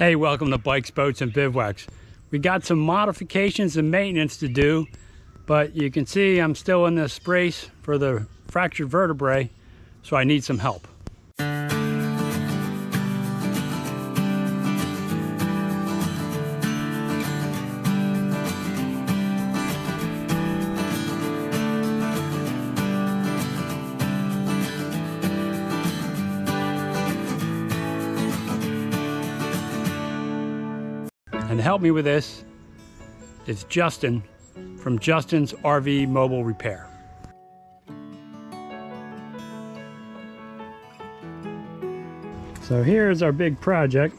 Hey, welcome to Bikes, Boats, and Bivouacs. We got some modifications and maintenance to do, but you can see I'm still in this brace for the fractured vertebrae, so I need some help. And to help me with this is Justin from Justin's RV Mobile Repair. So here's our big project.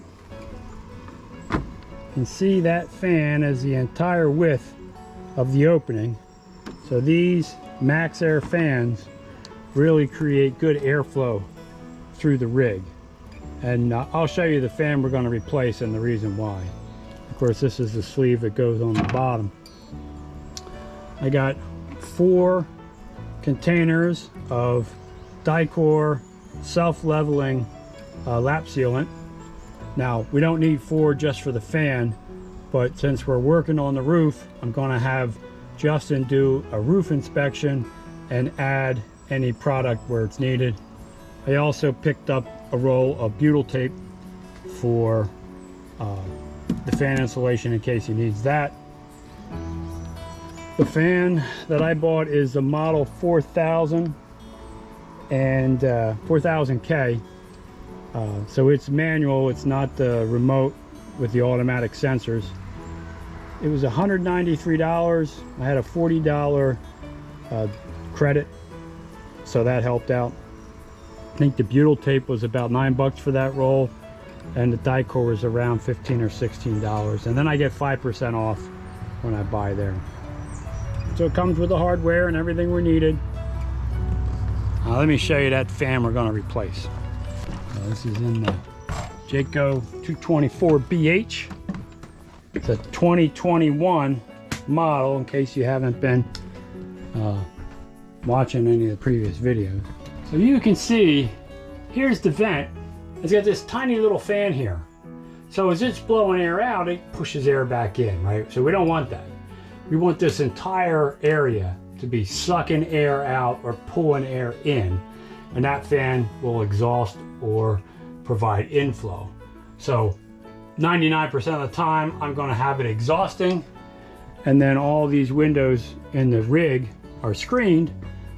You can see that fan is the entire width of the opening. So these MaxxAir fans really create good airflow through the rig. And I'll show you the fan we're going to replace and the reason why. Of course, this is the sleeve that goes on the bottom. I got 4 containers of Jayco self-leveling lap sealant. Now, we don't need 4 just for the fan, but since we're working on the roof, I'm going to have Justin do a roof inspection and add any product where it's needed. I also picked up a roll of butyl tape for the fan insulation in case he needs that. The fan that I bought is the model 4000 and 4000K. So it's manual, it's not the remote with the automatic sensors. It was $193. I had a $40 credit, so that helped out. I think the butyl tape was about $9 for that roll, and the Jayco was around $15 or $16, and then I get 5% off when I buy there. So it comes with the hardware and everything we needed. Let me show you that fan we're going to replace. This is in the Jayco 224BH. It's a 2021 model, in case you haven't been watching any of the previous videos. So you can see, here's the vent. It's got this tiny little fan here. So as it's blowing air out, it pushes air back in, right? So we don't want that. We want this entire area to be sucking air out or pulling air in, and that fan will exhaust or provide inflow. So 99% of the time, I'm going to have it exhausting, and then all these windows in the rig are screened,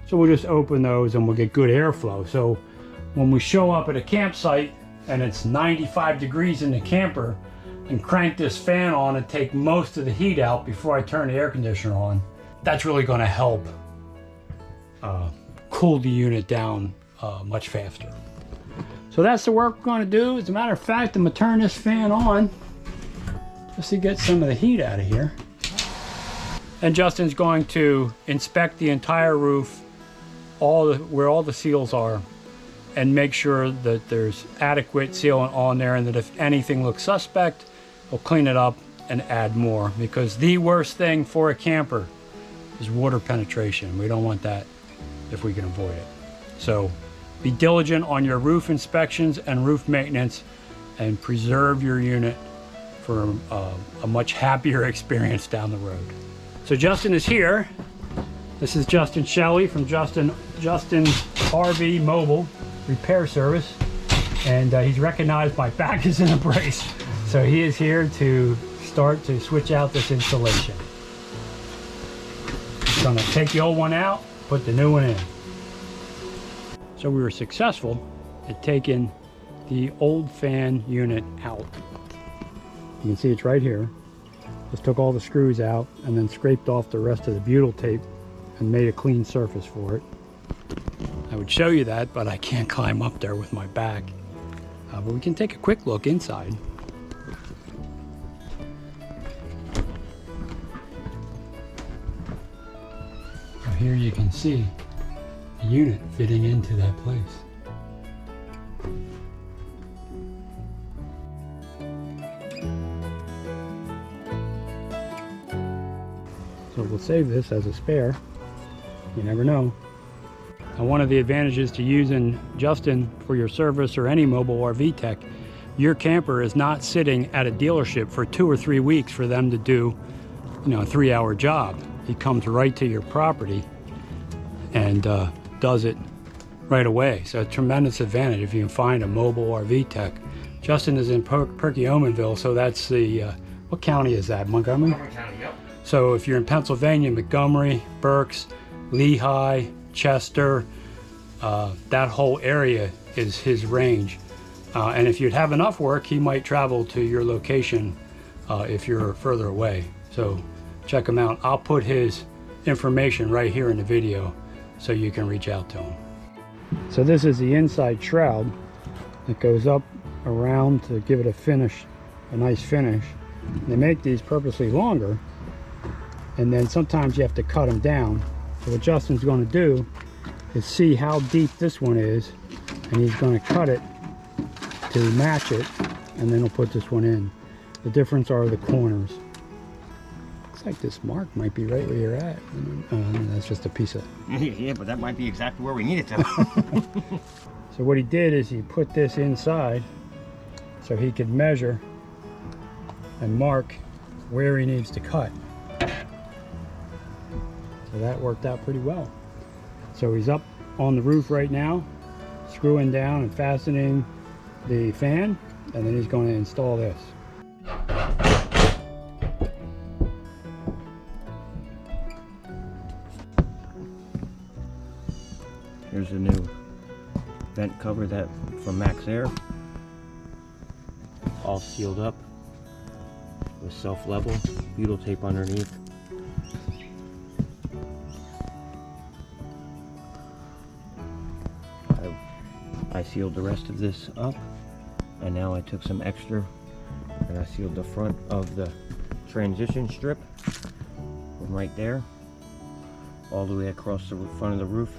so we'll just open those and we'll get good airflow. So when we show up at a campsite and it's 95 degrees in the camper, and crank this fan on and take most of the heat out before I turn the air conditioner on, that's really going to help cool the unit down much faster. So that's the work we're going to do. As a matter of fact, I'm going to turn this fan on just to get some of the heat out of here. And Justin's going to inspect the entire roof, where all the seals are, and make sure that there's adequate sealant on there, and that if anything looks suspect, we'll clean it up and add more, because the worst thing for a camper is water penetration. We don't want that if we can avoid it. So be diligent on your roof inspections and roof maintenance, and preserve your unit for a much happier experience down the road. So Justin is here. This is Justin Shelly from Justin's RV Mobile Repair Service, and he's recognized my back is in a brace, so he is here to start to switch out this insulation. He's going to take the old one out, put the new one in. So we were successful at taking the old fan unit out. You can see it's right here. Just took all the screws out and then scraped off the rest of the butyl tape and made a clean surface for it. I would show you that, but I can't climb up there with my back. But we can take a quick look inside. So here you can see the unit fitting into that place. So we'll save this as a spare. You never know. One of the advantages to using Justin for your service, or any mobile RV tech, your camper is not sitting at a dealership for 2 or 3 weeks for them to do, you know, a 3-hour job. He comes right to your property and does it right away. So a tremendous advantage if you can find a mobile RV tech. Justin is in Perkiomenville, so that's the, what county is that, Montgomery? Montgomery County, yep. So if you're in Pennsylvania, Montgomery, Berks, Lehigh, Chester, that whole area is his range. And if you'd have enough work, he might travel to your location if you're further away. So check him out. I'll put his information right here in the video so you can reach out to him. So this is the inside shroud that goes up around to give it a finish, a nice finish. And they make these purposely longer, and then sometimes you have to cut them down. So what Justin's going to do is see how deep this one is, and he's going to cut it to match it, and then he'll put this one in. The difference are the corners. Looks like this mark might be right where you're at. That's just a piece of... Yeah, but that might be exactly where we need it to. So what he did is he put this inside so he could measure and mark where he needs to cut. So that worked out pretty well. So he's up on the roof right now, screwing down and fastening the fan, and then he's going to install this. Here's a new vent cover that from MaxxAir, all sealed up with self-level butyl tape underneath. I sealed the rest of this up, and now I took some extra and I sealed the front of the transition strip from right there all the way across the front of the roof.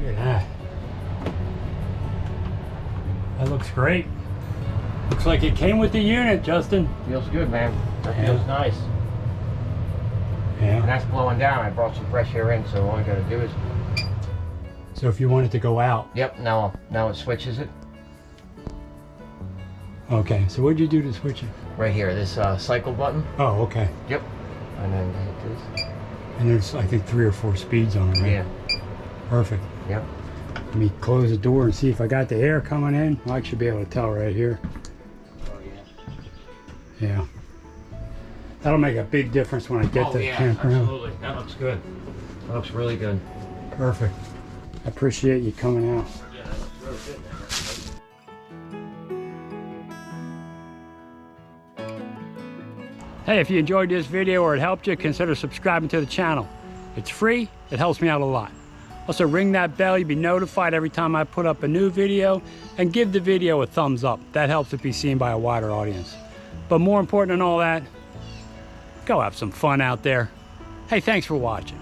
Look at that. That looks great. Looks like it came with the unit, Justin. Feels good, man. That Yeah. feels nice. And Yeah. that's blowing down. I brought some fresh air in, so all I gotta do is... So if you want it to go out. Yep, now it switches it. Okay, so what'd you do to switch it? Right here, this cycle button. Oh, okay. Yep. And then hit this. And there's, I think, 3 or 4 speeds on it, right? Yeah. Perfect. Yep. Let me close the door and see if I got the air coming in. Well, I should be able to tell right here. Oh, yeah. Yeah. That'll make a big difference when I get to the campground. Absolutely. That looks good. That looks really good. Perfect. I appreciate you coming out. Yeah, that looks really good, man. Hey, if you enjoyed this video or it helped you, consider subscribing to the channel. It's free, it helps me out a lot. Also ring that bell, you'll be notified every time I put up a new video, and give the video a thumbs up. That helps it be seen by a wider audience. But more important than all that, go have some fun out there. Hey, thanks for watching.